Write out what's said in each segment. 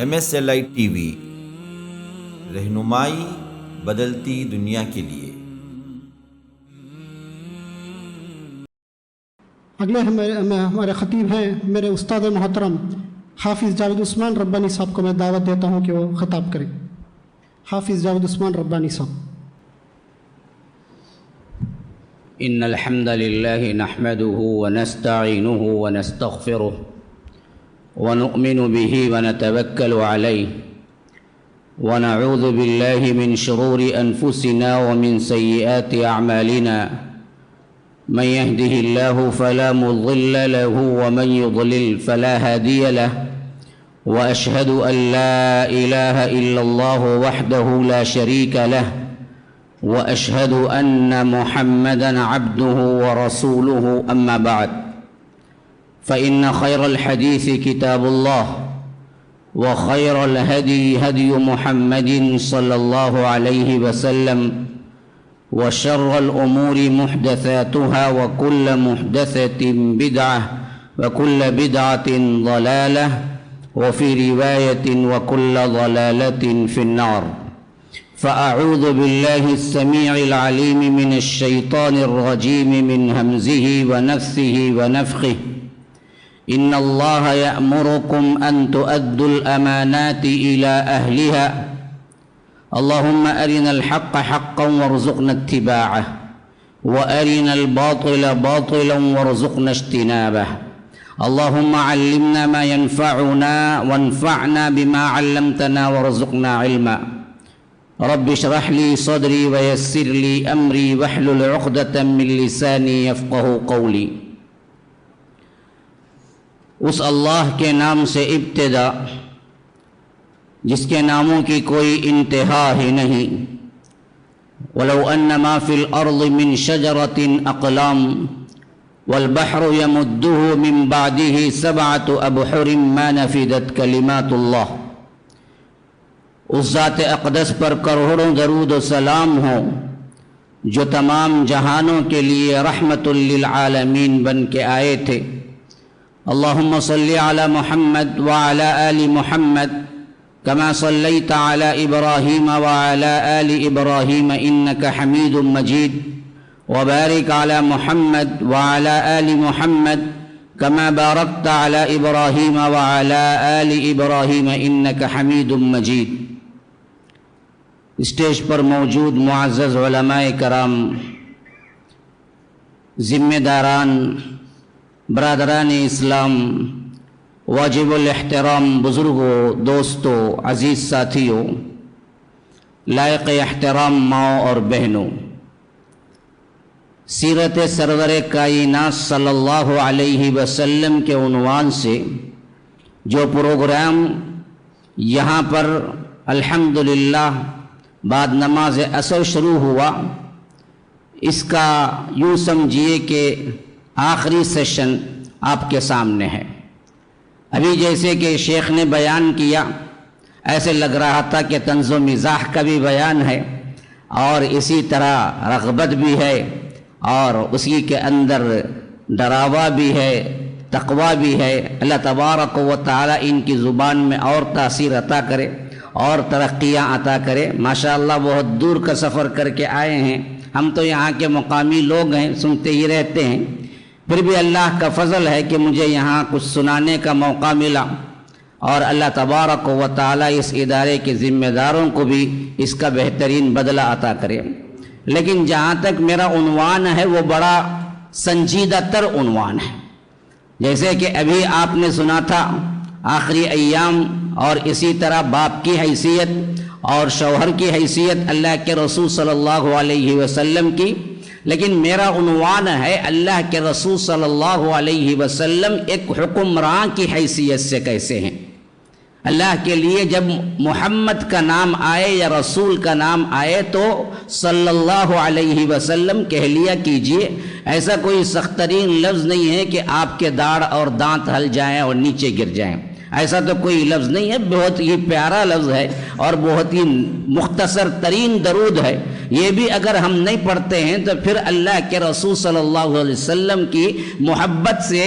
MSLI TV رہنمائی بدلتی دنیا کے لیے۔ اگلے ہمارے خطیب ہیں میرے استاد محترم حافظ جاوید عثمان ربانی صاحب کو میں دعوت دیتا ہوں کہ وہ خطاب کریں۔ حافظ جاوید عثمان ربانی صاحب۔ ان الحمد لله نحمده ونستعينه ونستغفره ونؤمن به ونتوكل عليه ونعوذ بالله من شرور انفسنا ومن سيئات اعمالنا من يهده الله فلا مضل له ومن يضلل فلا هادي له واشهد ان لا اله الا الله وحده لا شريك له واشهد ان محمدا عبده ورسوله اما بعد فان خير الحديث كتاب الله وخير الهدي هدي محمد صلى الله عليه وسلم وشر الامور محدثاتها وكل محدثة بدعة وكل بدعة ضلالة وفي رواية وكل ضلالة في النار فأعوذ بالله السميع العليم من الشيطان الرجيم من همزه ونفثه ونفخه إن الله يأمركم أن تؤدوا الأمانات إلى أهلها اللهم أرنا الحق حقا وارزقنا اتباعه وأرنا الباطل باطلا وارزقنا اجتنابه اللهم علمنا ما ينفعنا وانفعنا بما علمتنا وارزقنا علما رب اشرح لي صدري ويسر لي امری واحلل عقدة من لسانی یفقہوا قولی۔ اس اللہ کے نام سے ابتدا جس کے ناموں کی کوئی انتہا ہی نہیں۔ ولو ان ما فی الارض من شجرة اقلام والبحر يمده من بعده 7 ابحر ما نفدت کلمات اللہ۔ اس ذات اقدس پر کروڑوں درود و سلام ہو جو تمام جہانوں کے لیے رحمت للعالمین بن کے آئے تھے۔ اللہم صلی علی محمد وعلی آل محمد کما صلیت علی ابراہیم وعلی آل ابراہیم انک حمید مجید وبارک علی محمد وعلی آل محمد کما بارکت علی ابراہیم وعلی آل ابراہیم انک حمید مجید۔ اسٹیج پر موجود معزز علماء کرام، ذمہ داران، برادران اسلام، واجب الاحترام بزرگوں، دوستوں، عزیز ساتھیوں، لائق احترام ماؤں اور بہنوں، سیرت سرور کائنات صلی اللہ علیہ وسلم کے عنوان سے جو پروگرام یہاں پر الحمدللہ بعد نماز عصر شروع ہوا، اس کا یوں سمجھیے کہ آخری سیشن آپ کے سامنے ہے۔ ابھی جیسے کہ شیخ نے بیان کیا، ایسے لگ رہا تھا کہ طنز و مزاح کا بھی بیان ہے اور اسی طرح رغبت بھی ہے اور اسی کے اندر ڈراوا بھی ہے، تقویٰ بھی ہے۔ اللہ تبارک و تعالی ان کی زبان میں اور تاثیر عطا کرے اور ترقیاں عطا کرے۔ ماشاءاللہ بہت دور کا سفر کر کے آئے ہیں، ہم تو یہاں کے مقامی لوگ ہیں، سنتے ہی رہتے ہیں، پھر بھی اللہ کا فضل ہے کہ مجھے یہاں کچھ سنانے کا موقع ملا، اور اللہ تبارک و تعالی اس ادارے کے ذمہ داروں کو بھی اس کا بہترین بدلہ عطا کرے۔ لیکن جہاں تک میرا عنوان ہے وہ بڑا سنجیدہ تر عنوان ہے۔ جیسے کہ ابھی آپ نے سنا تھا آخری ایام، اور اسی طرح باپ کی حیثیت اور شوہر کی حیثیت اللہ کے رسول صلی اللہ علیہ وسلم کی، لیکن میرا عنوان ہے اللہ کے رسول صلی اللہ علیہ وسلم ایک حکمران کی حیثیت سے کیسے ہیں۔ اللہ کے لیے جب محمد کا نام آئے یا رسول کا نام آئے تو صلی اللہ علیہ وسلم کہہ لیا کیجئے۔ ایسا کوئی سخت ترین لفظ نہیں ہے کہ آپ کے داڑھ اور دانت ہل جائیں اور نیچے گر جائیں، ایسا تو کوئی لفظ نہیں ہے۔ بہت ہی پیارا لفظ ہے اور بہت ہی مختصر ترین درود ہے۔ یہ بھی اگر ہم نہیں پڑھتے ہیں تو پھر اللہ کے رسول صلی اللہ علیہ وسلم کی محبت سے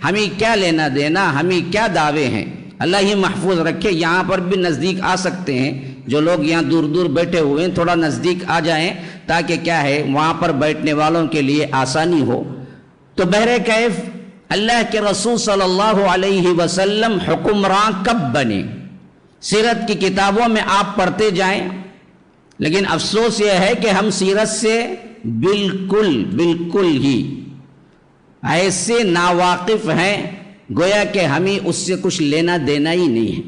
ہمیں کیا لینا دینا، ہمیں کیا دعوے ہیں۔ اللہ ہی محفوظ رکھے. یہاں پر بھی نزدیک آ سکتے ہیں جو لوگ یہاں دور دور بیٹھے ہوئے ہیں, تھوڑا نزدیک آ جائیں تاکہ کیا ہے وہاں پر بیٹھنے والوں کے لیے آسانی ہو. تو بہرکیف اللہ کے رسول صلی اللہ علیہ وسلم حکمراں کب بنے؟ سیرت کی کتابوں میں آپ پڑھتے جائیں, لیکن افسوس یہ ہے کہ ہم سیرت سے بالکل ہی ایسے ناواقف ہیں گویا کہ ہمیں اس سے کچھ لینا دینا ہی نہیں ہے.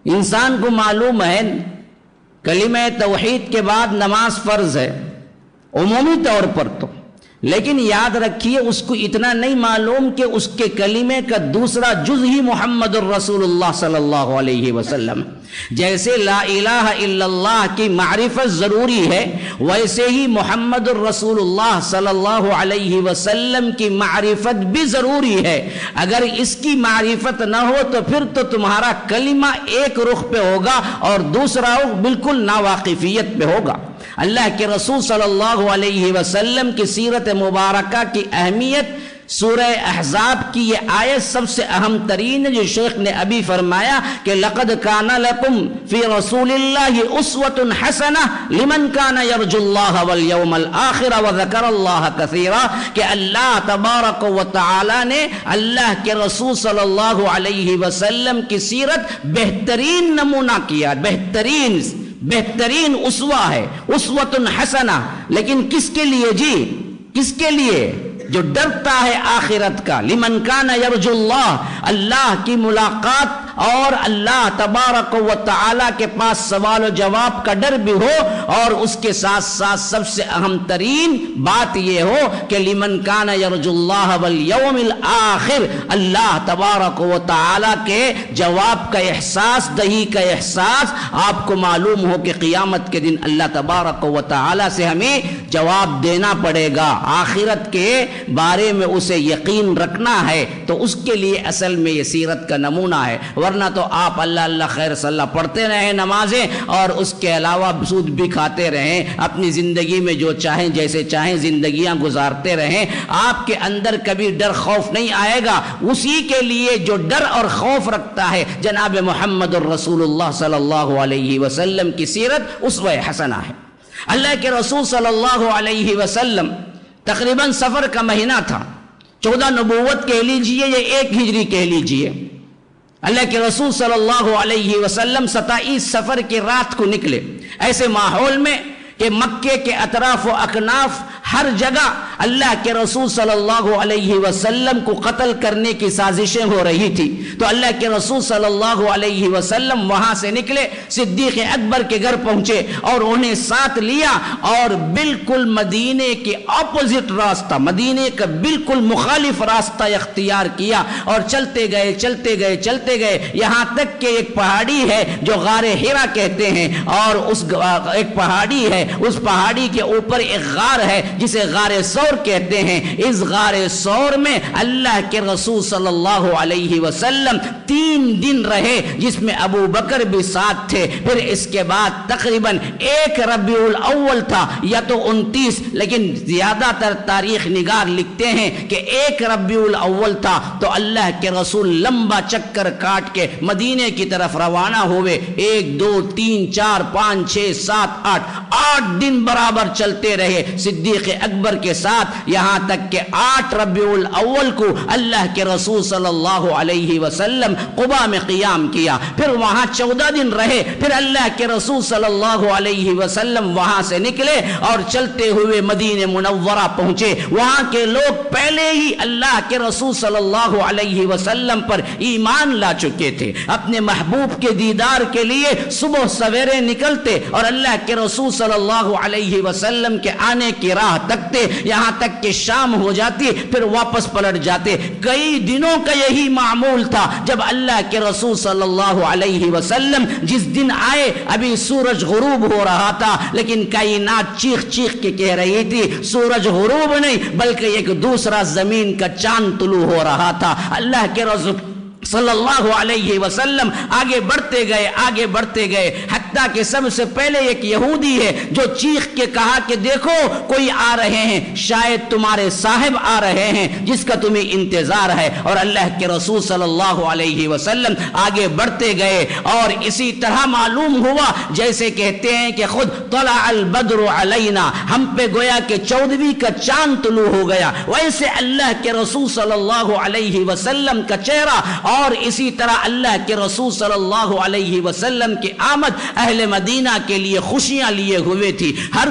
انسان کو معلوم ہے کلمہ توحید کے بعد نماز فرض ہے عمومی طور پر تو, لیکن یاد رکھیے اس کو اتنا نہیں معلوم کہ اس کے کلمے کا دوسرا جز ہی محمد الرسول اللہ صلی اللہ علیہ وسلم. جیسے لا الہ الا اللہ کی معرفت ضروری ہے, ویسے ہی محمد الرسول اللہ صلی اللہ علیہ وسلم کی معرفت بھی ضروری ہے. اگر اس کی معرفت نہ ہو تو پھر تو تمہارا کلمہ ایک رخ پہ ہوگا اور دوسرا رخ بالکل ناواقفیت پہ ہوگا. اللہ کے رسول صلی اللہ علیہ وسلم کی سیرت مبارکہ کی اہمیت سورہ احزاب کی یہ آیت سب سے اہم ترین ہے, جو شیخ نے ابھی فرمایا کہ لقد کان لکم فی رسول اللہ اسوۃ حسنہ لمن کان یرجو اللہ والیوم الآخر وذکر اللہ کثیرا, کہ اللہ تبارک و تعالی نے اللہ کے رسول صلی اللہ علیہ وسلم کی سیرت بہترین نمونہ کیا, بہترین اسوہ ہے, اسوۃ حسنہ. لیکن کس کے لیے جی؟ کس کے لیے؟ جو ڈرتا ہے آخرت کا. لمن کان یرجو اللہ, اللہ کی ملاقات اور اللہ تبارک و تعالی کے پاس سوال و جواب کا ڈر بھی ہو, اور اس کے ساتھ ساتھ سب سے اہم ترین بات یہ ہو کہ لمن کان یرجو اللہ والیوم الآخر, اللہ تبارک و تعالی کے جواب کا احساس, دہی کا احساس. آپ کو معلوم ہو کہ قیامت کے دن اللہ تبارک و تعالی سے ہمیں جواب دینا پڑے گا, آخرت کے بارے میں اسے یقین رکھنا ہے. تو اس کے لیے اصل میں یہ سیرت کا نمونہ ہے. ورنہ تو آپ اللہ اللہ خیر صلی اللہ پڑھتے رہیں نمازیں, اور اس کے علاوہ سود بھی کھاتے رہیں, اپنی زندگی میں جو چاہیں جیسے چاہیں زندگیاں گزارتے رہیں. آپ کے اندر کبھی ڈر خوف نہیں آئے گا. اسی کے لیے جو ڈر اور خوف رکھتا ہے جناب محمد الرسول اللہ صلی اللہ علیہ وسلم کی سیرت اسوہ حسنہ ہے. اللہ کے رسول صلی اللہ علیہ وسلم تقریباً سفر کا مہینہ تھا, 14 نبوت کہہ لیجئے یا 1 ہجری کہہ لیجئے. اللہ کے رسول صلی اللہ علیہ وسلم 27 سفر کی رات کو نکلے, ایسے ماحول میں کہ مکے کے اطراف و اکناف ہر جگہ اللہ کے رسول صلی اللہ علیہ وسلم کو قتل کرنے کی سازشیں ہو رہی تھی. تو اللہ کے رسول صلی اللہ علیہ وسلم وہاں سے نکلے, صدیق اکبر کے گھر پہنچے اور انہیں ساتھ لیا, اور بالکل مدینے کے اپوزٹ راستہ, مدینے کا بالکل مخالف راستہ اختیار کیا, اور چلتے گئے یہاں تک کہ ایک پہاڑی ہے جو غار حرا کہتے ہیں, اور اس ایک پہاڑی ہے, اس پہاڑی کے اوپر ایک غار ہے جسے غار ثور کہتے ہیں. اس غار ثور میں اللہ کے رسول صلی اللہ علیہ وسلم 3 دن رہے, جس میں ابو بکر بھی ساتھ تھے. پھر اس کے بعد تقریباً 1 ربیع الاول تھا یا تو 29, لیکن زیادہ تر تاریخ نگار لکھتے ہیں کہ 1 ربیع الاول تھا. تو اللہ کے رسول لمبا چکر کاٹ کے مدینے کی طرف روانہ ہوئے. 1 2 3 4 5 6 7 8 دن برابر چلتے رہے صدیق اکبر کے ساتھ, یہاں تک کہ 8 ربیع الاول کو اللہ کے رسول صلی اللہ علیہ وسلم قباء میں قیام کیا. پھر وہاں 14 دن رہے. پھر اللہ کے رسول صلی اللہ علیہ وسلم وہاں سے نکلے اور چلتے ہوئے مدینہ منورہ پہنچے. وہاں کے لوگ پہلے ہی اللہ کے رسول صلی اللہ علیہ وسلم پر ایمان لا چکے تھے. اپنے محبوب کے دیدار کے لیے صبح سویرے نکلتے اور اللہ کے رسول صلی اللہ علیہ وسلم کے آنے کی راہ تکتے, یہاں تک کہ شام ہو جاتی, پھر واپس پلٹ جاتے. کئی دنوں کا یہی معمول تھا. جب اللہ کے رسول صلی اللہ علیہ وسلم جس دن آئے ابھی سورج غروب ہو رہا تھا, لیکن کائنات چیخ چیخ کے کہہ رہی تھی سورج غروب نہیں بلکہ ایک دوسرا زمین کا چاند طلوع ہو رہا تھا. اللہ کے رسول صلی اللہ علیہ وسلم آگے بڑھتے گئے حتیٰ حتیٰ کہ سب سے پہلے ایک یہودی ہے جو چیخ کے کہا کہ دیکھو کوئی آ رہے ہیں، شاید تمہارے صاحب آ رہے ہیں جس کا تمہیں انتظار ہے، اور اللہ کے رسول صلی اللہ علیہ وسلم آگے بڑھتے گئے، اور اسی طرح معلوم ہوا جیسے کہتے ہیں کہ خود طلع البدر علینا، ہم پہ گویا کہ 14ویں کا چاند طلوع ہو گیا، ویسے اللہ کے رسول صلی اللہ علیہ وسلم کا چہرہ اور اسی طرح اللہ کے رسول صلی اللہ علیہ وسلم کی آمد اہل مدینہ کے لیے خوشیاں لیے ہوئے تھی۔ ہر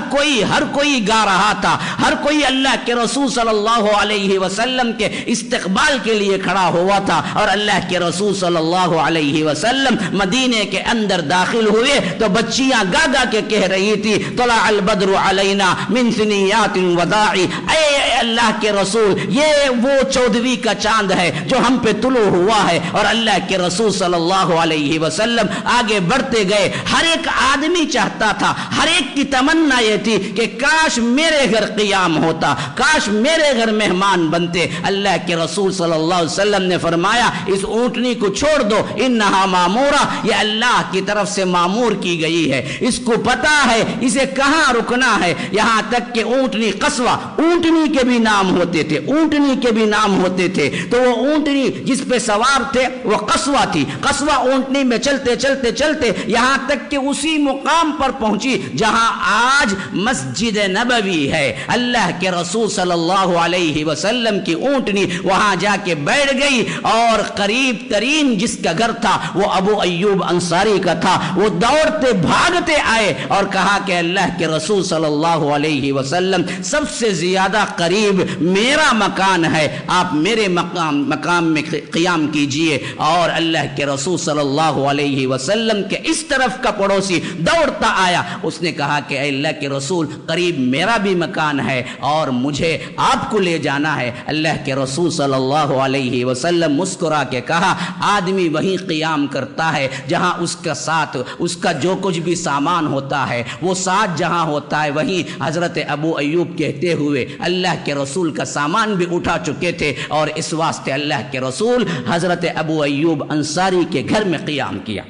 کوئی گا رہا تھا، ہر کوئی اللہ کے رسول صلی اللہ علیہ وسلم کے استقبال کے لیے کھڑا ہوا تھا، اور اللہ کے رسول صلی اللہ علیہ وسلم مدینے کے اندر داخل ہوئے تو بچیاں گا گا کے کہہ رہی تھی طلع البدر علینا من ثنیات الوداع، اے اللہ کے رسول یہ وہ 14ویں کا چاند ہے جو ہم پہ طلوع ہوا ہے، اور اللہ کے رسول صلی اللہ علیہ وسلم آگے بڑھتے گئے۔ ہر ایک آدمی چاہتا تھا، ہر ایک کی تمنا یہ تھی کہ کاش میرے گھر قیام ہوتا، کاش میرے گھر مہمان بنتے۔ اللہ کے رسول صلی اللہ علیہ وسلم نے فرمایا اس اونٹنی کو چھوڑ دو، انہا مامورہ، یہ اللہ کی طرف سے مامور کی گئی ہے، اس کو پتا ہے اسے کہاں رکنا ہے۔ یہاں تک کہ اونٹنی قصوہ، اونٹنی کے بھی نام ہوتے تھے، اونٹنی کے بھی نام ہوتے تھے، تو وہ اونٹنی جس پہ سوار تھے وہ قصوہ تھی۔ قصوہ اونٹنی میں چلتے چلتے چلتے یہاں تک کہ اسی مقام پر پہنچی جہاں آج مسجد نبوی ہے۔ اللہ کے رسول صلی اللہ علیہ وسلم کی اونٹنی وہاں جا کے بیٹھ گئی، اور قریب ترین جس کا گھر تھا وہ ابو ایوب انصاری کا تھا۔ وہ دوڑتے بھاگتے آئے اور کہا کہ اللہ کے رسول صلی اللہ علیہ وسلم سب سے زیادہ قریب میرا مکان ہے، آپ میرے مقام میں قیام کیجئے۔ اور اللہ کے رسول صلی اللہ علیہ وسلم کے اس طرف کا پڑوسی دوڑتا آیا، اس نے کہا کہ اے اللہ کے رسول قریب میرا بھی مکان ہے اور مجھے آپ کو لے جانا ہے۔ اللہ کے رسول صلی اللہ علیہ وسلم مسکرا کے کہا آدمی وہیں قیام کرتا ہے جہاں اس کا ساتھ، اس کا جو کچھ بھی سامان ہوتا ہے وہ ساتھ جہاں ہوتا ہے وہیں۔ حضرت ابو ایوب کہتے ہوئے اللہ کے رسول کا سامان بھی اٹھا چکے تھے، اور اس واسطے اللہ کے رسول حضرت ابو ایوب انصاری کے گھر میں قیام کیا۔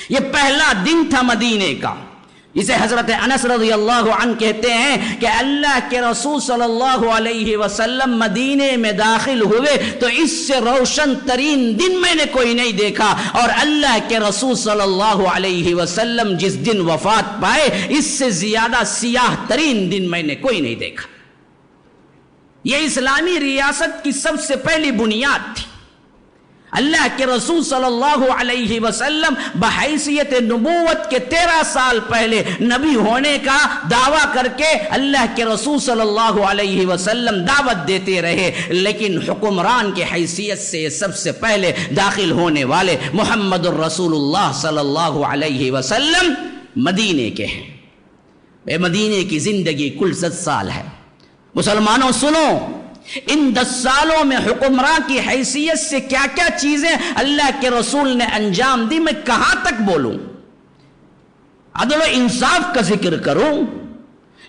یہ پہلا دن تھا مدینے کا، اسے حضرت انس رضی اللہ عنہ کہتے ہیں کہ اللہ کے رسول صلی اللہ علیہ وسلم مدینے میں داخل ہوئے تو اس سے روشن ترین دن میں نے کوئی نہیں دیکھا، اور اللہ کے رسول صلی اللہ علیہ وسلم جس دن وفات پائے اس سے زیادہ سیاہ ترین دن میں نے کوئی نہیں دیکھا۔ یہ اسلامی ریاست کی سب سے پہلی بنیاد تھی۔ اللہ کے رسول صلی اللہ علیہ وسلم بحیثیت نبوت کے 13 سال پہلے نبی ہونے کا دعویٰ کر کے اللہ کے رسول صلی اللہ علیہ وسلم دعوت دیتے رہے، لیکن حکمران کی حیثیت سے سب سے پہلے داخل ہونے والے محمد الرسول اللہ صلی اللہ علیہ وسلم مدینے کے ہیں۔ مدینے کی زندگی کل 10 سال ہے۔ مسلمانوں سنو، ان 10 سالوں میں حکمراں کی حیثیت سے کیا کیا چیزیں اللہ کے رسول نے انجام دی، میں کہاں تک بولوں؟ عدل و انصاف کا ذکر کروں،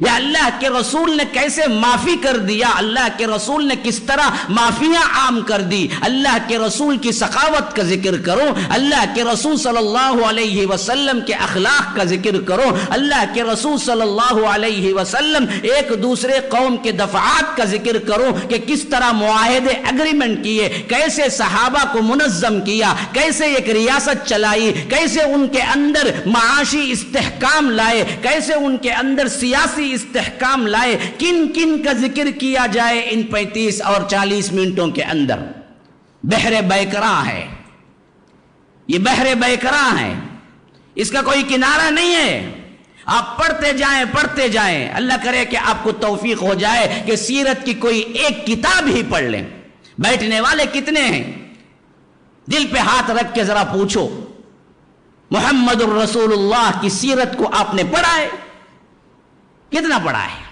یا اللہ کے رسول نے کیسے معافی کر دیا، اللہ کے رسول نے کس طرح معافیاں عام کر دی، اللہ کے رسول کی سخاوت کا ذکر کروں، اللہ کے رسول صلی اللہ علیہ وسلم کے اخلاق کا ذکر کروں، اللہ کے رسول صلی اللہ علیہ وسلم ایک دوسرے قوم کے دفعات کا ذکر کروں کہ کس طرح معاہدے ایگریمنٹ کیے، کیسے صحابہ کو منظم کیا، کیسے ایک ریاست چلائی، کیسے ان کے اندر معاشی استحکام لائے، کیسے ان کے اندر سیاسی استحکام لائے، کن کن کا ذکر کیا جائے ان 35 اور 40 منٹوں کے اندر۔ بحر بیکراں ہے، یہ بحر بیکراں ہے، اس کا کوئی کنارہ نہیں ہے۔ آپ پڑھتے جائیں، اللہ کرے کہ آپ کو توفیق ہو جائے کہ سیرت کی کوئی ایک کتاب ہی پڑھ لیں۔ بیٹھنے والے کتنے ہیں؟ دل پہ ہاتھ رکھ کے ذرا پوچھو، محمد الرسول اللہ کی سیرت کو آپ نے پڑھا ہے؟ کتنا پڑھا ہے؟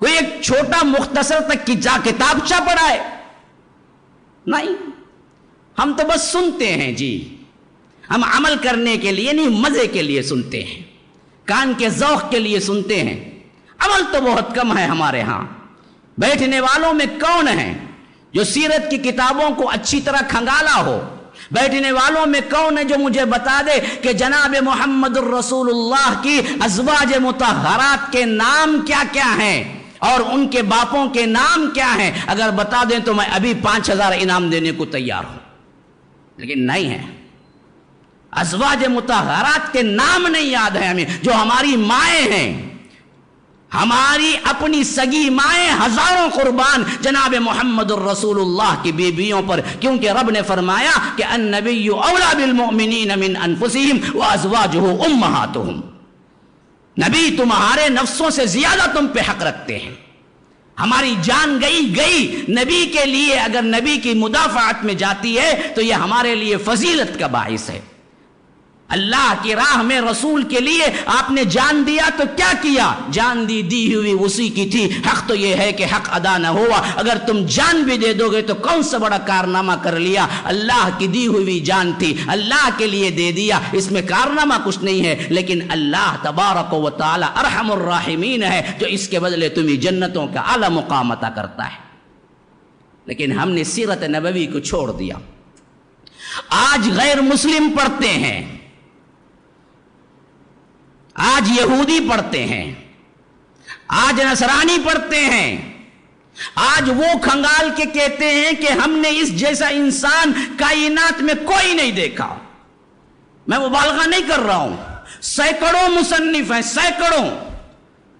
کوئی ایک چھوٹا مختصر تک کی کتابچہ پڑھا ہے؟ نہیں، ہم تو بس سنتے ہیں جی، ہم عمل کرنے کے لیے نہیں، مزے کے لیے سنتے ہیں، کان کے ذوق کے لیے سنتے ہیں، عمل تو بہت کم ہے ہمارے ہاں۔ بیٹھنے والوں میں کون ہیں جو سیرت کی کتابوں کو اچھی طرح کھنگالا ہو، بیٹھنے والوں میں کون ہے جو مجھے بتا دے کہ جناب محمد الرسول اللہ کی ازواج مطہرات کے نام کیا کیا ہیں اور ان کے باپوں کے نام کیا ہیں؟ اگر بتا دیں تو میں ابھی 5000 انعام دینے کو تیار ہوں، لیکن نہیں ہے۔ ازواج مطہرات کے نام نہیں یاد ہیں ہمیں، جو ہماری مائیں ہیں، ہماری اپنی سگی مائیں، ہزاروں قربان جناب محمد الرسول اللہ کی بیویوں پر، کیونکہ رب نے فرمایا کہ النبی اولا بالمؤمنین من انفسہم وازواجہ امہاتہم، نبی تمہارے نفسوں سے زیادہ تم پہ حق رکھتے ہیں۔ ہماری جان گئی نبی کے لیے، اگر نبی کی مدافعت میں جاتی ہے تو یہ ہمارے لیے فضیلت کا باعث ہے۔ اللہ کی راہ میں رسول کے لیے آپ نے جان دیا تو کیا کیا؟ جان دی ہوئی اسی کی تھی، حق تو یہ ہے کہ حق ادا نہ ہوا۔ اگر تم جان بھی دے دو گے تو کون سا بڑا کارنامہ کر لیا؟ اللہ کی دی ہوئی جان تھی، اللہ کے لیے دے دیا، اس میں کارنامہ کچھ نہیں ہے، لیکن اللہ تبارک و تعالی ارحم الراحمین ہے جو اس کے بدلے تمہیں جنتوں کا اعلی مقام عطا کرتا ہے۔ لیکن ہم نے سیرت نبوی کو چھوڑ دیا۔ آج غیر مسلم پڑھتے ہیں، آج یہودی پڑھتے ہیں، آج نصرانی پڑھتے ہیں، آج وہ کھنگال کے کہتے ہیں کہ ہم نے اس جیسا انسان کائنات میں کوئی نہیں دیکھا۔ میں مبالغہ نہیں کر رہا ہوں، سینکڑوں مصنف ہیں، سینکڑوں،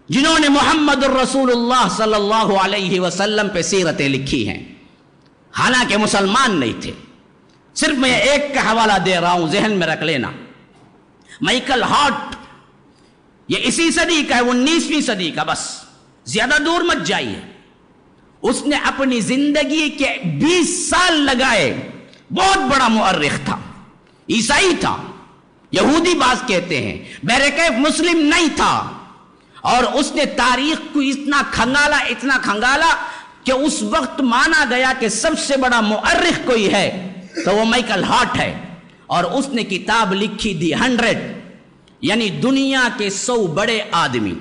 جنہوں نے محمد الرسول اللہ صلی اللہ علیہ وسلم پہ سیرتیں لکھی ہیں، حالانکہ مسلمان نہیں تھے۔ صرف میں ایک کا حوالہ دے رہا ہوں، ذہن میں رکھ لینا۔ مائیکل ہارٹ، یہ اسی صدی کا ہے، 19ویں صدی کا، بس زیادہ دور مت جائیے۔ اس نے اپنی زندگی کے 20 سال لگائے، بہت بڑا مؤرخ تھا، عیسائی تھا، یہودی بعض کہتے ہیں، بہرکیف مسلم نہیں تھا، اور اس نے تاریخ کو اتنا کھنگالا کہ اس وقت مانا گیا کہ سب سے بڑا مؤرخ کوئی ہے تو وہ مائیکل ہارٹ ہے، اور اس نے کتاب لکھی دی 100، یعنی دنیا کے 100 بڑے آدمی،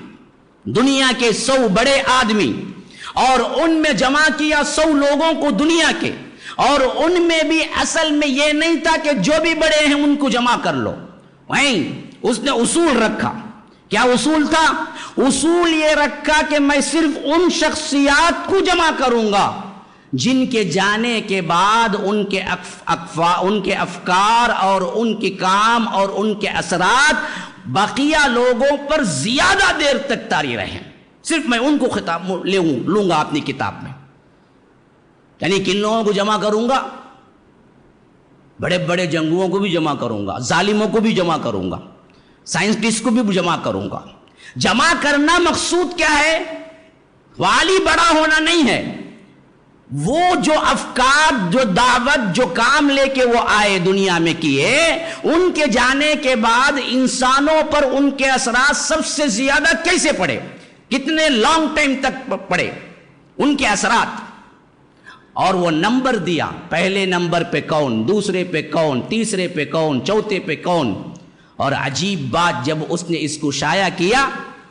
دنیا کے 100 بڑے آدمی، اور ان میں جمع کیا 100 لوگوں کو دنیا کے، اور ان میں بھی اصل میں یہ نہیں تھا کہ جو بھی بڑے ہیں ان کو جمع کر لو، وہیں اس نے اصول رکھا۔ کیا اصول تھا؟ اصول یہ رکھا کہ میں صرف ان شخصیات کو جمع کروں گا جن کے جانے کے بعد ان کے افکار اور ان کے کام اور ان کے اثرات بقیہ لوگوں پر زیادہ دیر تک طاری رہیں، صرف میں ان کو خطاب لوں گا اپنی کتاب میں۔ یعنی کن لوگوں کو جمع کروں گا؟ بڑے بڑے جنگوں کو بھی جمع کروں گا، ظالموں کو بھی جمع کروں گا، سائنسٹسٹ کو بھی جمع کروں گا۔ جمع کرنا مقصود کیا ہے؟ والی بڑا ہونا نہیں ہے، وہ جو افکار، جو دعوت، جو کام لے کے وہ آئے دنیا میں کیے، ان کے جانے کے بعد انسانوں پر ان کے اثرات سب سے زیادہ کیسے پڑے، کتنے لانگ ٹائم تک پڑے ان کے اثرات، اور وہ نمبر دیا، پہلے نمبر پہ کون، دوسرے پہ کون، تیسرے پہ کون، چوتھے پہ کون۔ اور عجیب بات، جب اس نے اس کو شائع کیا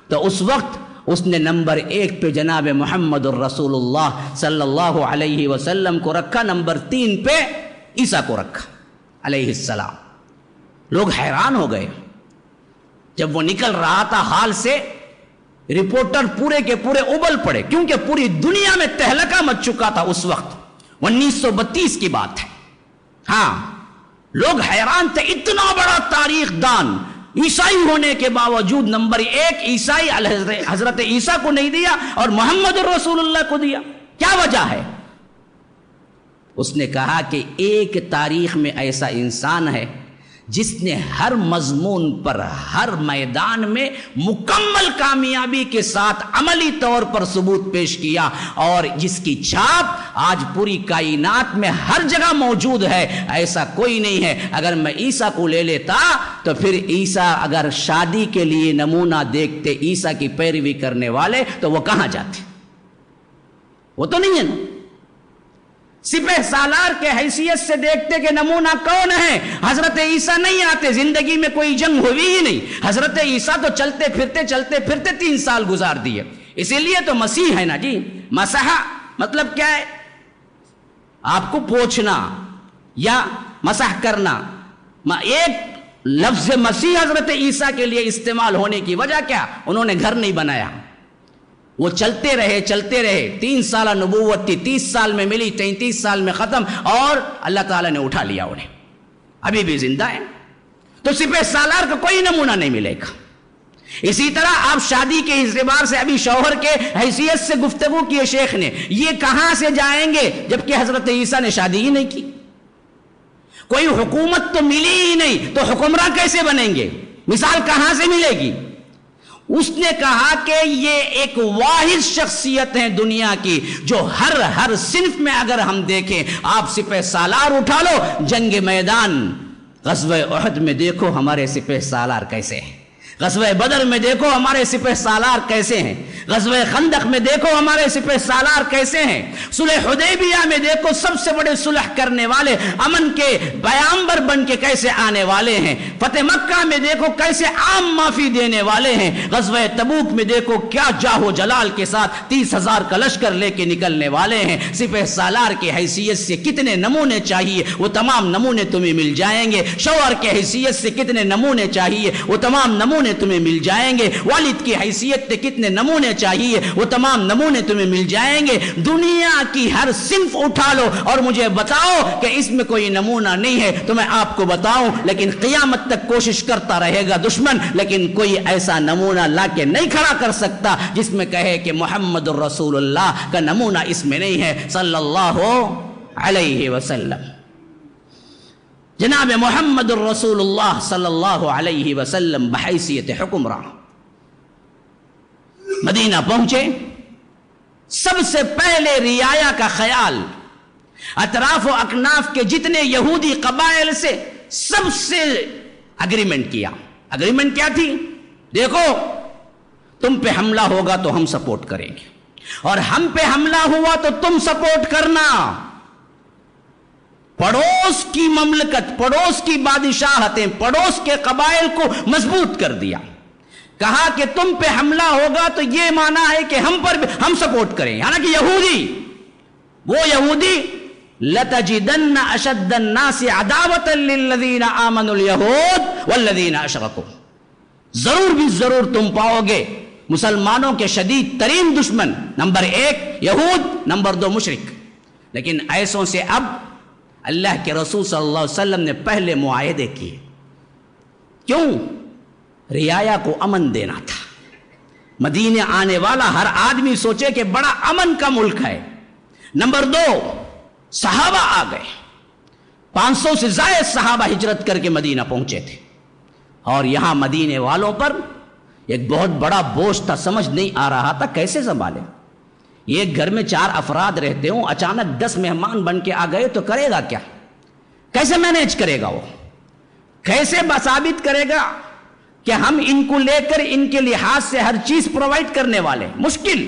تو اس وقت اس نے نمبر 1 پہ جناب محمد الرسول اللہ صلی اللہ علیہ وسلم کو رکھا، نمبر 3 پہ عیسیٰ کو رکھا علیہ السلام۔ لوگ حیران ہو گئے جب وہ نکل رہا تھا ہال سے، رپورٹر پورے کے پورے ابل پڑے، کیونکہ پوری دنیا میں تہلکہ مچ چکا تھا اس وقت، 1932 کی بات ہے۔ ہاں، لوگ حیران تھے، اتنا بڑا تاریخ دان عیسائی ہونے کے باوجود نمبر 1 عیسائی حضرت عیسیٰ کو نہیں دیا اور محمد الرسول اللہ کو دیا، کیا وجہ ہے؟ اس نے کہا کہ ایک تاریخ میں ایسا انسان ہے جس نے ہر مضمون پر، ہر میدان میں مکمل کامیابی کے ساتھ عملی طور پر ثبوت پیش کیا، اور جس کی چھاپ آج پوری کائنات میں ہر جگہ موجود ہے، ایسا کوئی نہیں ہے۔ اگر میں عیسیٰ کو لے لیتا تو پھر عیسیٰ اگر شادی کے لیے نمونہ دیکھتے عیسیٰ کی پیروی کرنے والے تو وہ کہاں جاتے؟ وہ تو نہیں ہے نا۔ سپہ سالار کے حیثیت سے دیکھتے کہ نمونہ کون ہے، حضرت عیسیٰ نہیں آتے، زندگی میں کوئی جنگ ہوئی ہی نہیں، حضرت عیسیٰ تو چلتے پھرتے 3 سال گزار دیے، اسی لیے تو مسیح ہے نا جی۔ مسیح مطلب کیا ہے؟ آپ کو پوچھنا یا مسح کرنا، ایک لفظ مسیح حضرت عیسیٰ کے لیے استعمال ہونے کی وجہ کیا؟ انہوں نے گھر نہیں بنایا، وہ چلتے رہے 3 سالہ نبوت تھی، 30 سال میں ملی، 33 سال میں ختم، اور اللہ تعالیٰ نے اٹھا لیا انہیں، ابھی بھی زندہ ہے۔ تو سپہ سالار کا کوئی نمونہ نہیں ملے گا۔ اسی طرح آپ شادی کے اعتبار سے ابھی شوہر کے حیثیت سے گفتگو کی شیخ نے، یہ کہاں سے جائیں گے جبکہ حضرت عیسیٰ نے شادی ہی نہیں کی؟ کوئی حکومت تو ملی ہی نہیں، تو حکمراں کیسے بنیں گے؟ مثال کہاں سے ملے گی؟ اس نے کہا کہ یہ ایک واحد شخصیت ہے دنیا کی جو ہر صنف میں اگر ہم دیکھیں، آپ سپہ سالار اٹھا لو، جنگ میدان غزوہ احد میں دیکھو ہمارے سپہ سالار کیسے ہیں، غزوہ بدر میں دیکھو ہمارے سپہ سالار کیسے ہیں، غزوہ خندق میں دیکھو ہمارے سپہ سالار کیسے ہیں، صلح حدیبیہ میں دیکھو سب سے بڑے صلح کرنے والے، امن کے پیامبر بن کے کیسے آنے والے ہیں، فتح مکہ میں دیکھو کیسے عام معافی دینے والے ہیں، غزوہ تبوک میں دیکھو کیا جاہ و جلال کے ساتھ 30,000 کا لشکر لے کے نکلنے والے ہیں۔ سپہ سالار کی حیثیت سے کتنے نمونے چاہیے، وہ تمام نمونے تمہیں مل جائیں گے۔ شوہر کی حیثیت سے کتنے نمونے چاہیے، وہ تمام نمونے تمہیں مل جائیں گے۔ والد کی حیثیت سے کتنے نمونے چاہیے، وہ تمام نمونے تمہیں مل جائیں گے۔ دنیا کی ہر صنف اٹھا لو اور مجھے بتاؤ کہ اس میں کوئی نمونہ نہیں ہے تو میں آپ کو بتاؤں، لیکن قیامت تک کوشش کرتا رہے گا دشمن، لیکن کوئی ایسا نمونہ لا کے نہیں کھڑا کر سکتا جس میں کہے کہ محمد الرسول اللہ کا نمونہ اس میں نہیں ہے صلی اللہ علیہ وسلم۔ جناب محمد الرسول اللہ صلی اللہ علیہ وسلم بحیثیت حکمراں مدینہ پہنچے، سب سے پہلے رعایا کا خیال اطراف و اکناف کے جتنے یہودی قبائل سے سب سے اگریمنٹ کیا۔ اگریمنٹ کیا تھی؟ دیکھو تم پہ حملہ ہوگا تو ہم سپورٹ کریں گے، اور ہم پہ حملہ ہوا تو تم سپورٹ کرنا۔ پڑوس کی مملکت، پڑوس کی بادشاہتیں، پڑوس کے قبائل کو مضبوط کر دیا۔ کہا کہ تم پہ حملہ ہوگا تو یہ معنی ہے کہ ہم سپورٹ کریں، حالانکہ وہ یہودی لَتَجِدَنَّ أَشَدَّ النَّاسِ عَدَاوَةً لِلَّذِينَ آمَنُوا الْيَهُودَ وَالَّذِينَ أَشْرَكُوا، ضرور بھی ضرور تم پاؤ گے مسلمانوں کے شدید ترین دشمن نمبر 1 یہود، نمبر 2 مشرک۔ لیکن ایسوں سے اب اللہ کے رسول صلی اللہ علیہ وسلم نے پہلے معاہدے کیے۔ کیوں؟ رعایا کو امن دینا تھا۔ مدینے آنے والا ہر آدمی سوچے کہ بڑا امن کا ملک ہے۔ نمبر 2 صحابہ آ گئے، 500 سے زائد صحابہ ہجرت کر کے مدینہ پہنچے تھے، اور یہاں مدینے والوں پر ایک بہت بڑا بوجھ تھا، سمجھ نہیں آ رہا تھا کیسے سنبھالے۔ ایک گھر میں 4 افراد رہتے ہوں، اچانک 10 مہمان بن کے آ گئے تو کرے گا کیا؟ کیسے مینیج کرے گا؟ وہ کیسے ثابت کرے گا کہ ہم ان کو لے کر ان کے لحاظ سے ہر چیز پرووائڈ کرنے والے؟ مشکل۔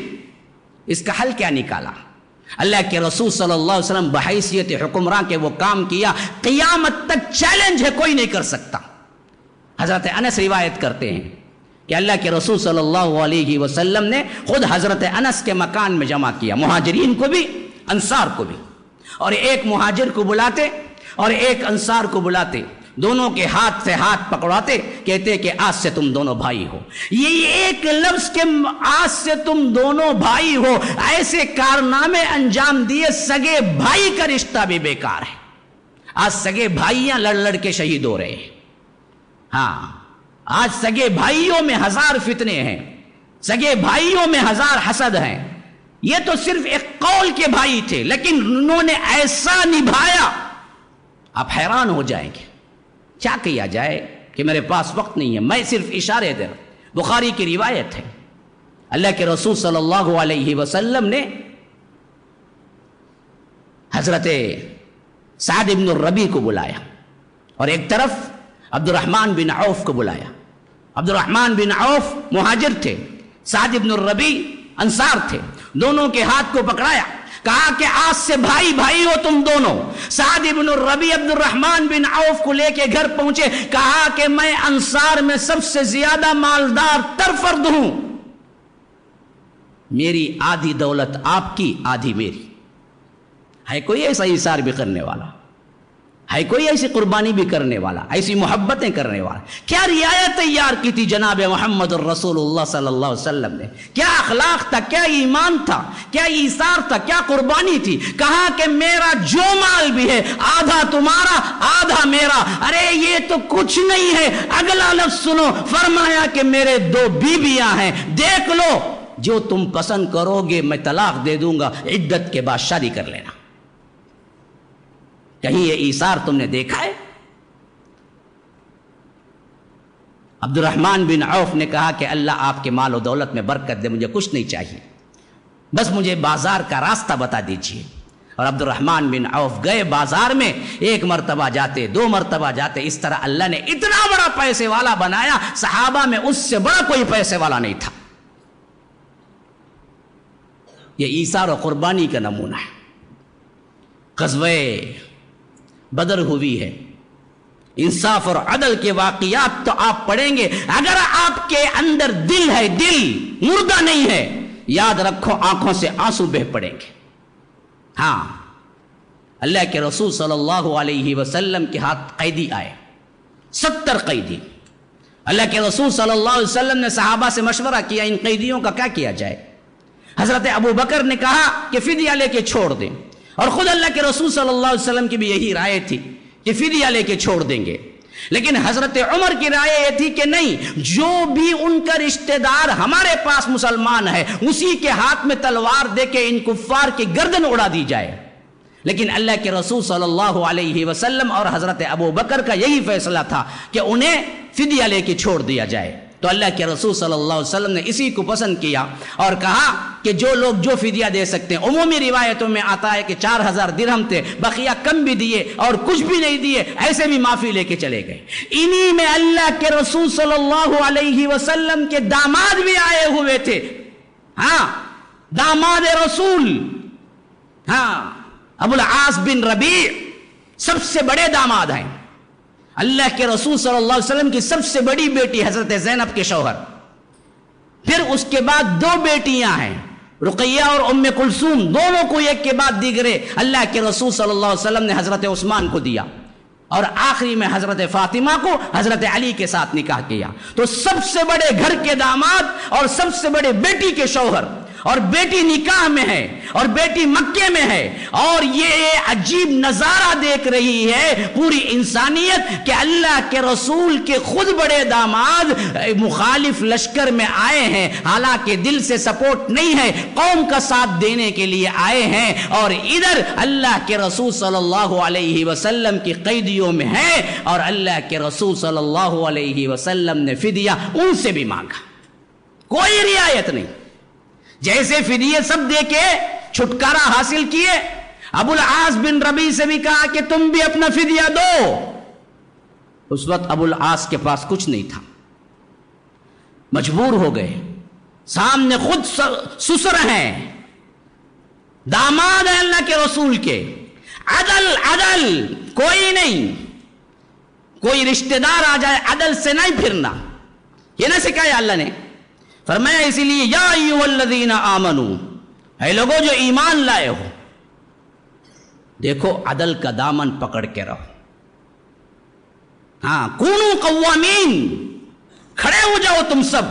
اس کا حل کیا نکالا؟ اللہ کے رسول صلی اللہ علیہ وسلم بحیثیت حکمراں کے وہ کام کیا، قیامت تک چیلنج ہے، کوئی نہیں کر سکتا۔ حضرت انس روایت کرتے ہیں کہ اللہ کے رسول صلی اللہ علیہ وسلم نے خود حضرت انس کے مکان میں جمع کیا، مہاجرین کو بھی انصار کو بھی، اور ایک مہاجر کو بلاتے اور ایک انصار کو بلاتے، دونوں کے ہاتھ سے ہاتھ پکڑاتے، کہتے کہ آج سے تم دونوں بھائی ہو۔ یہ ایک لفظ کہ آج سے تم دونوں بھائی ہو، ایسے کارنامے انجام دیے، سگے بھائی کا رشتہ بھی بیکار ہے۔ آج سگے بھائیاں لڑ لڑ کے شہید ہو رہے ہیں۔ ہاں، آج سگے بھائیوں میں 1000 فتنے ہیں، سگے بھائیوں میں 1000 حسد ہیں۔ یہ تو صرف ایک قول کے بھائی تھے، لیکن انہوں نے ایسا نبھایا، آپ حیران ہو جائیں گے۔ کیا کیا جائے کہ میرے پاس وقت نہیں ہے، میں صرف اشارے دے رہا ہوں۔ بخاری کی روایت ہے، اللہ کے رسول صلی اللہ علیہ وسلم نے حضرت سعد بن الربیع کو بلایا، اور ایک طرف عبد الرحمن بن عوف کو بلایا۔ عبد الرحمن بن عوف مہاجر تھے، سعد بن الربیع انصار تھے، دونوں کے ہاتھ کو پکڑایا، کہا کہ آج سے بھائی بھائی ہو تم دونوں۔ سعد بن الربیع عبد الرحمن بن عوف کو لے کے گھر پہنچے، کہا کہ میں انصار میں سب سے زیادہ مالدار تر فرد ہوں، میری آدھی دولت آپ کی، آدھی میری۔ ہے کوئی ایسا ایثار بھی کرنے والا؟ ہے کوئی ایسی قربانی بھی کرنے والا، ایسی محبتیں کرنے والا؟ کیا رعایت تیار کی تھی جناب محمد الرسول اللہ صلی اللہ علیہ وسلم نے؟ کیا اخلاق تھا، کیا ایمان تھا، کیا ایثار تھا، کیا قربانی تھی؟ کہا کہ میرا جو مال بھی ہے آدھا تمہارا آدھا میرا۔ ارے یہ تو کچھ نہیں ہے، اگلا لفظ سنو، فرمایا کہ میرے 2 بیویاں ہیں، دیکھ لو جو تم پسند کرو گے میں طلاق دے دوں گا، عدت کے بعد شادی کر لینا۔ کہیں یہ ایثار تم نے دیکھا ہے؟ عبد الرحمن بن عوف نے کہا کہ اللہ آپ کے مال و دولت میں برکت دے، مجھے کچھ نہیں چاہیے، بس مجھے بازار کا راستہ بتا دیجئے۔ اور عبد الرحمن بن عوف گئے بازار میں، 1 مرتبہ جاتے، 2 مرتبہ جاتے، اس طرح اللہ نے اتنا بڑا پیسے والا بنایا، صحابہ میں اس سے بڑا کوئی پیسے والا نہیں تھا۔ یہ ایثار و قربانی کا نمونہ ہے۔ غزوہ بدر ہوئی ہے، انصاف اور عدل کے واقعات تو آپ پڑھیں گے، اگر آپ کے اندر دل ہے، دل مردہ نہیں ہے، یاد رکھو آنکھوں سے آنسو بہہ پڑیں گے۔ ہاں، اللہ کے رسول صلی اللہ علیہ وسلم کے ہاتھ قیدی آئے، 70 قیدی۔ اللہ کے رسول صلی اللہ علیہ وسلم نے صحابہ سے مشورہ کیا ان قیدیوں کا کیا کیا جائے۔ حضرت ابو بکر نے کہا کہ فدیہ لے کے چھوڑ دیں، اور خود اللہ کے رسول صلی اللہ علیہ وسلم کی بھی یہی رائے تھی کہ فدیہ لے کے چھوڑ دیں گے۔ لیکن حضرت عمر کی رائے یہ تھی کہ نہیں، جو بھی ان کا رشتہ دار ہمارے پاس مسلمان ہے اسی کے ہاتھ میں تلوار دے کے ان کفار کی گردن اڑا دی جائے۔ لیکن اللہ کے رسول صلی اللہ علیہ وسلم اور حضرت ابو بکر کا یہی فیصلہ تھا کہ انہیں فدیہ لے کے چھوڑ دیا جائے۔ تو اللہ کے رسول صلی اللہ علیہ وسلم نے اسی کو پسند کیا اور کہا کہ جو لوگ جو فدیہ دے سکتے ہیں، عمومی روایتوں میں آتا ہے کہ 4000 درہم تھے، بقیہ کم بھی دیے اور کچھ بھی نہیں دیے، ایسے بھی معافی لے کے چلے گئے۔ انہی میں اللہ کے رسول صلی اللہ علیہ وسلم کے داماد بھی آئے ہوئے تھے۔ ہاں، داماد رسول، ہاں، ابو العاص بن ربیع سب سے بڑے داماد ہیں۔ اللہ کے رسول صلی اللہ علیہ وسلم کی سب سے بڑی بیٹی حضرت زینب کے شوہر، پھر اس کے بعد 2 بیٹیاں ہیں، رقیہ اور ام کلثوم، دونوں کو ایک کے بعد دیگرے اللہ کے رسول صلی اللہ علیہ وسلم نے حضرت عثمان کو دیا، اور آخری میں حضرت فاطمہ کو حضرت علی کے ساتھ نکاح کیا۔ تو سب سے بڑے گھر کے داماد اور سب سے بڑے بیٹی کے شوہر، اور بیٹی نکاح میں ہے اور بیٹی مکے میں ہے، اور یہ عجیب نظارہ دیکھ رہی ہے پوری انسانیت کہ اللہ کے رسول کے خود بڑے داماد مخالف لشکر میں آئے ہیں، حالانکہ دل سے سپورٹ نہیں ہے، قوم کا ساتھ دینے کے لیے آئے ہیں، اور ادھر اللہ کے رسول صلی اللہ علیہ وسلم کی قیدیوں میں ہے، اور اللہ کے رسول صلی اللہ علیہ وسلم نے فدیہ ان سے بھی مانگا، کوئی رعایت نہیں۔ جیسے فدیے سب دے کے چھٹکارا حاصل کیے، ابو العاص بن ربیع سے بھی کہا کہ تم بھی اپنا فدیہ دو۔ اس وقت ابو العاص کے پاس کچھ نہیں تھا، مجبور ہو گئے، سامنے خود سسر ہیں، داماد ہیں اللہ کے رسول کے، عدل کوئی نہیں، کوئی رشتہ دار آ جائے عدل سے نہیں پھرنا، یہ نہ سکھایا اللہ نے۔ فرمایا اسی لیے یا ایھا الذین آمنو، اے لوگوں جو ایمان لائے ہو، دیکھو عدل کا دامن پکڑ کے رہو۔ ہاں، کونوا قوامین، کھڑے ہو جاؤ تم سب،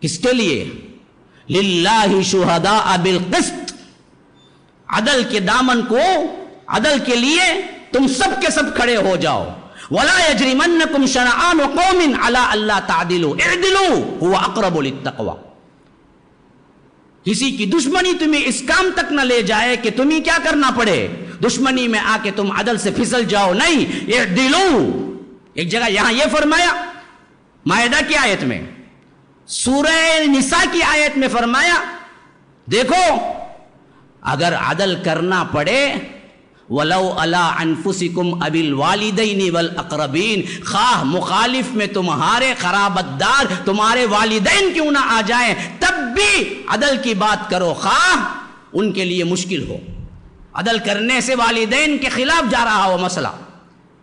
کس کے لیے؟ للہ شہداء بالقسط، عدل کے دامن کو، عدل کے لیے تم سب کے سب کھڑے ہو جاؤ۔ وَلَا يَجْرِمَنَّكُمْ شَنَآنُ قَوْمٍ عَلَىٰ أَلَّا تَعْدِلُوا اعْدِلُوا هُوَ أَقْرَبُ لِلتَّقْوَىٰ۔ کسی کی دشمنی تمہیں اس کام تک نہ لے جائے کہ تمہیں کیا کرنا پڑے، دشمنی میں آ کے تم عدل سے پھسل جاؤ، نہیں، اعْدِلُوا۔ ایک جگہ یہاں یہ فرمایا مائدہ کی آیت میں، سورہ نساء کی آیت میں فرمایا دیکھو اگر عدل کرنا پڑے وَلَوْ عَلَىٰ أَنفُسِكُمْ أَوِ الْوَالِدَيْنِ وَالْأَقْرَبِينَ، خواہ مخالف میں تمہارے قرابت دار تمہارے والدین کیوں نہ آ جائیں، تب بھی عدل کی بات کرو، خواہ ان کے لیے مشکل ہو۔ عدل کرنے سے والدین کے خلاف جا رہا ہو مسئلہ،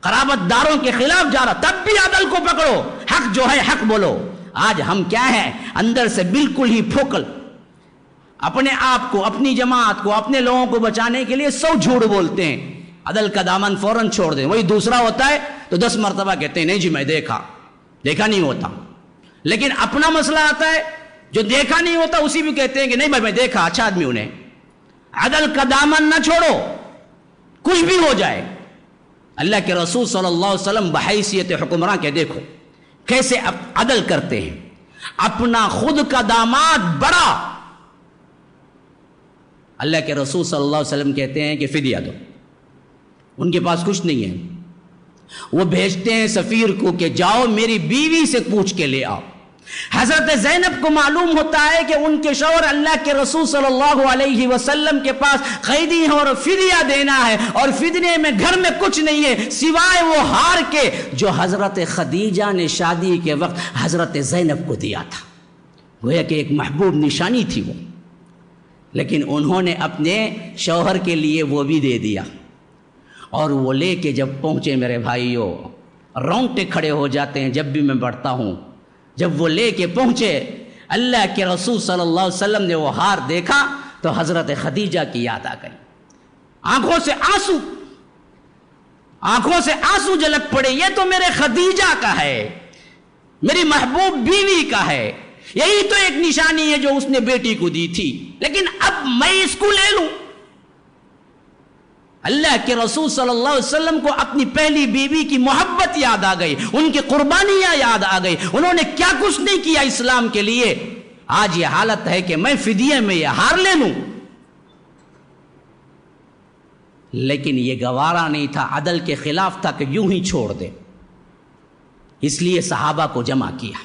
قرابت داروں کے خلاف جا رہا، تب بھی عدل کو پکڑو، حق جو ہے حق بولو۔ آج ہم کیا ہیں، اندر سے بالکل ہی پھوکل، اپنے آپ کو، اپنی جماعت کو، اپنے لوگوں کو بچانے کے لیے 100 جھوٹ بولتے ہیں، عدل کا دامن فوراً چھوڑ دیں. وہی دوسرا ہوتا ہے تو 10 مرتبہ کہتے ہیں نہیں جی میں دیکھا نہیں ہوتا. لیکن اپنا مسئلہ آتا ہے جو دیکھا نہیں ہوتا اسی بھی کہتے ہیں کہ نہیں بھائی میں دیکھا, اچھا آدمی انہیں. عدل کا دامن نہ چھوڑو کچھ بھی ہو جائے. اللہ کے رسول صلی اللہ علیہ وسلم بحیثیت حکمراں کے دیکھو کیسے عدل کرتے ہیں. اپنا خود کا داماد بڑا, اللہ کے رسول صلی اللہ علیہ وسلم کہتے ہیں کہ فدیہ دو. ان کے پاس کچھ نہیں ہے, وہ بھیجتے ہیں سفیر کو کہ جاؤ میری بیوی سے پوچھ کے لے آؤ. حضرت زینب کو معلوم ہوتا ہے کہ ان کے شوہر اللہ کے رسول صلی اللہ علیہ وسلم کے پاس قیدی ہیں اور فدیہ دینا ہے, اور فدیے میں گھر میں کچھ نہیں ہے سوائے وہ ہار کے جو حضرت خدیجہ نے شادی کے وقت حضرت زینب کو دیا تھا. گویا کہ ایک محبوب نشانی تھی وہ, لیکن انہوں نے اپنے شوہر کے لیے وہ بھی دے دیا. اور وہ لے کے جب پہنچے میرے بھائیوں, رونگٹے کھڑے ہو جاتے ہیں جب بھی میں پڑھتا ہوں. جب وہ لے کے پہنچے اللہ کے رسول صلی اللہ علیہ وسلم نے وہ ہار دیکھا تو حضرت خدیجہ کی یاد آ گئی. آنکھوں سے آنسو جھلک پڑے. یہ تو میرے خدیجہ کا ہے, میری محبوب بیوی کا ہے, یہی تو ایک نشانی ہے جو اس نے بیٹی کو دی تھی, لیکن اب میں اس کو لے لوں. اللہ کے رسول صلی اللہ علیہ وسلم کو اپنی پہلی بیوی کی محبت یاد آ گئی, ان کی قربانیاں یاد آ گئی. انہوں نے کیا کچھ نہیں کیا اسلام کے لیے. آج یہ حالت ہے کہ میں فدیے میں یہ ہار لے لوں. لیکن یہ گوارا نہیں تھا, عدل کے خلاف تھا کہ یوں ہی چھوڑ دے. اس لیے صحابہ کو جمع کیا.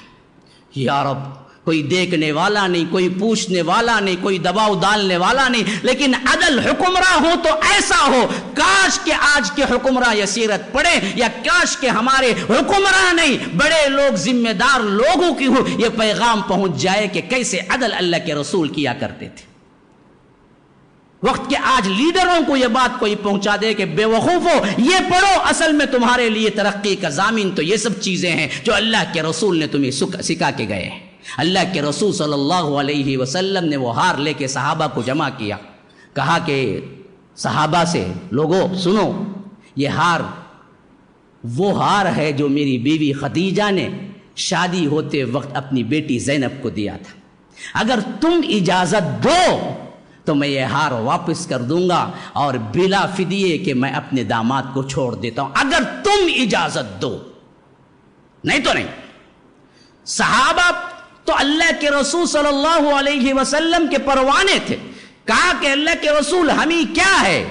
یا رب, کوئی دیکھنے والا نہیں, کوئی پوچھنے والا نہیں, کوئی دباؤ ڈالنے والا نہیں, لیکن عدل حکمراں ہو تو ایسا ہو. کاش کہ آج کے حکمراں یہ سیرت پڑھے, یا کاش کہ ہمارے حکمراں نہیں بڑے لوگ ذمہ دار لوگوں کی ہو یہ پیغام پہنچ جائے کہ کیسے عدل اللہ کے رسول کیا کرتے تھے. وقت کے آج لیڈروں کو یہ بات کوئی پہنچا دے کہ بے وقوفو یہ پڑھو, اصل میں تمہارے لیے ترقی کا ضامن تو یہ سب چیزیں ہیں جو اللہ کے رسول نے تمہیں سکھا کے گئے ہیں. اللہ کے رسول صلی اللہ علیہ وسلم نے وہ ہار لے کے صحابہ کو جمع کیا. کہا کہ صحابہ سے لوگو سنو, یہ ہار وہ ہار ہے جو میری بیوی خدیجہ نے شادی ہوتے وقت اپنی بیٹی زینب کو دیا تھا. اگر تم اجازت دو تو میں یہ ہار واپس کر دوں گا اور بلا فدیے کہ میں اپنے داماد کو چھوڑ دیتا ہوں, اگر تم اجازت دو. نہیں تو نہیں. صحابہ تو اللہ کے رسول صلی اللہ علیہ وسلم کے پروانے تھے. کہا کہ اللہ کے رسول ہمیں کیا ہے,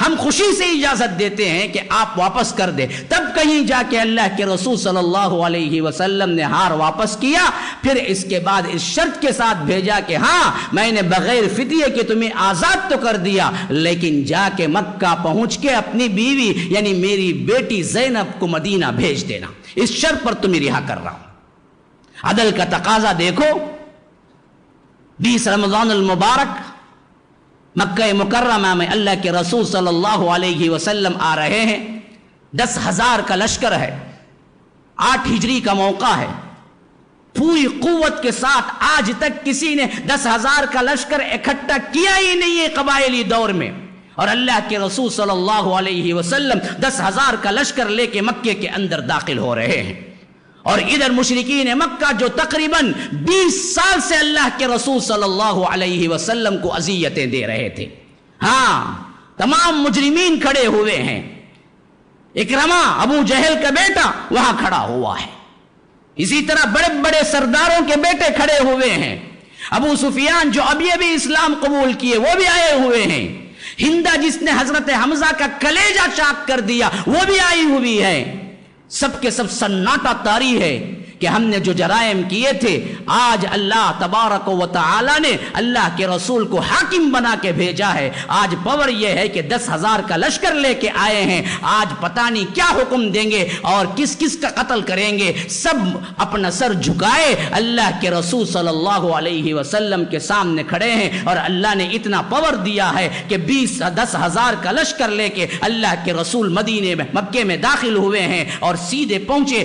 ہم خوشی سے اجازت دیتے ہیں کہ آپ واپس کر دیں. تب کہیں جا کے اللہ کے رسول صلی اللہ علیہ وسلم نے ہار واپس کیا. پھر اس کے بعد اس شرط کے ساتھ بھیجا کہ ہاں میں نے بغیر فدیے کے تمہیں آزاد تو کر دیا, لیکن جا کے مکہ پہنچ کے اپنی بیوی یعنی میری بیٹی زینب کو مدینہ بھیج دینا, اس شرط پر تمہیں رہا کر رہا ہوں. عدل کا تقاضا دیکھو. 20 رمضان المبارک مکہ مکرمہ میں اللہ کے رسول صلی اللہ علیہ وسلم آ رہے ہیں. 10,000 کا لشکر ہے, 8 ہجری کا موقع ہے, پوری قوت کے ساتھ. آج تک کسی نے 10,000 کا لشکر اکٹھا کیا ہی نہیں ہے قبائلی دور میں, اور اللہ کے رسول صلی اللہ علیہ وسلم 10,000 کا لشکر لے کے مکے کے اندر داخل ہو رہے ہیں. اور ادھر مشرکین مکہ جو تقریباً 20 سال سے اللہ کے رسول صلی اللہ علیہ وسلم کو اذیتیں دے رہے تھے. ہاں تمام مجرمین کھڑے ہوئے ہیں. اکرمہ ابو جہل کا بیٹا وہاں کھڑا ہوا ہے, اسی طرح بڑے بڑے سرداروں کے بیٹے کھڑے ہوئے ہیں. ابو سفیان جو ابھی ابھی اسلام قبول کیے وہ بھی آئے ہوئے ہیں. ہندہ جس نے حضرت حمزہ کا کلیجہ چاک کر دیا وہ بھی آئی ہوئی ہے. سب کے سب سناٹا طاری ہے کہ ہم نے جو جرائم کیے تھے آج اللہ تبارک و تعالی نے اللہ کے رسول کو حاکم بنا کے بھیجا ہے. آج پاور یہ ہے کہ 10,000 کا لشکر لے کے آئے ہیں. آج پتہ نہیں کیا حکم دیں گے اور کس کس کا قتل کریں گے. سب اپنا سر جھکائے اللہ کے رسول صلی اللہ علیہ وسلم کے سامنے کھڑے ہیں, اور اللہ نے اتنا پاور دیا ہے کہ 10,000 کا لشکر لے کے اللہ کے رسول مدینے میں مکے میں داخل ہوئے ہیں اور سیدھے پہنچے,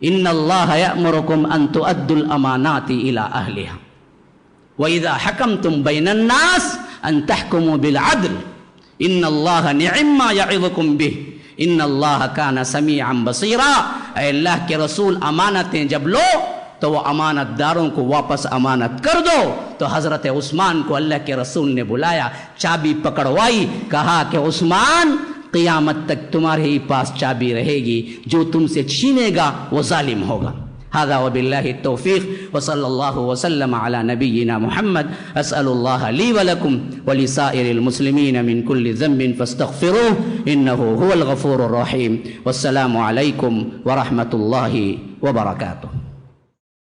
ان اللہ یأمرکم ان تؤدوا الامانات الی اہلہا وَإِذَا حَكَمْتُمْ بَيْنَ النَّاسِ أَن تَحْكُمُوا بِالْعَدْلِ إِنَّ اللَّهَ نِعِمَّ مَا يَعِظُكُمْ بِهِ إِنَّ اللَّهَ كَانَ سَمِيعًا بَصِيرًا۔ اے اللہ کے رسول امانتیں جب لو تو وہ امانت داروں کو واپس امانت کر دو۔ تو حضرت عثمان کو اللہ کے رسول نے بلایا، چابی پکڑوائی، کہا کہ عثمان قیامت تک تمہارے ہی پاس چابی رہے گی، جو تم سے چھینے گا وہ ظالم ہوگا۔ هذا وبالله التوفيق وصلى الله وسلم على نبينا محمد۔ أسأل الله لي ولكم ولسائر المسلمين من كل ذنب فاستغفروه إنه هو الغفور الرحيم۔ والسلام عليكم ورحمة الله وبركاته۔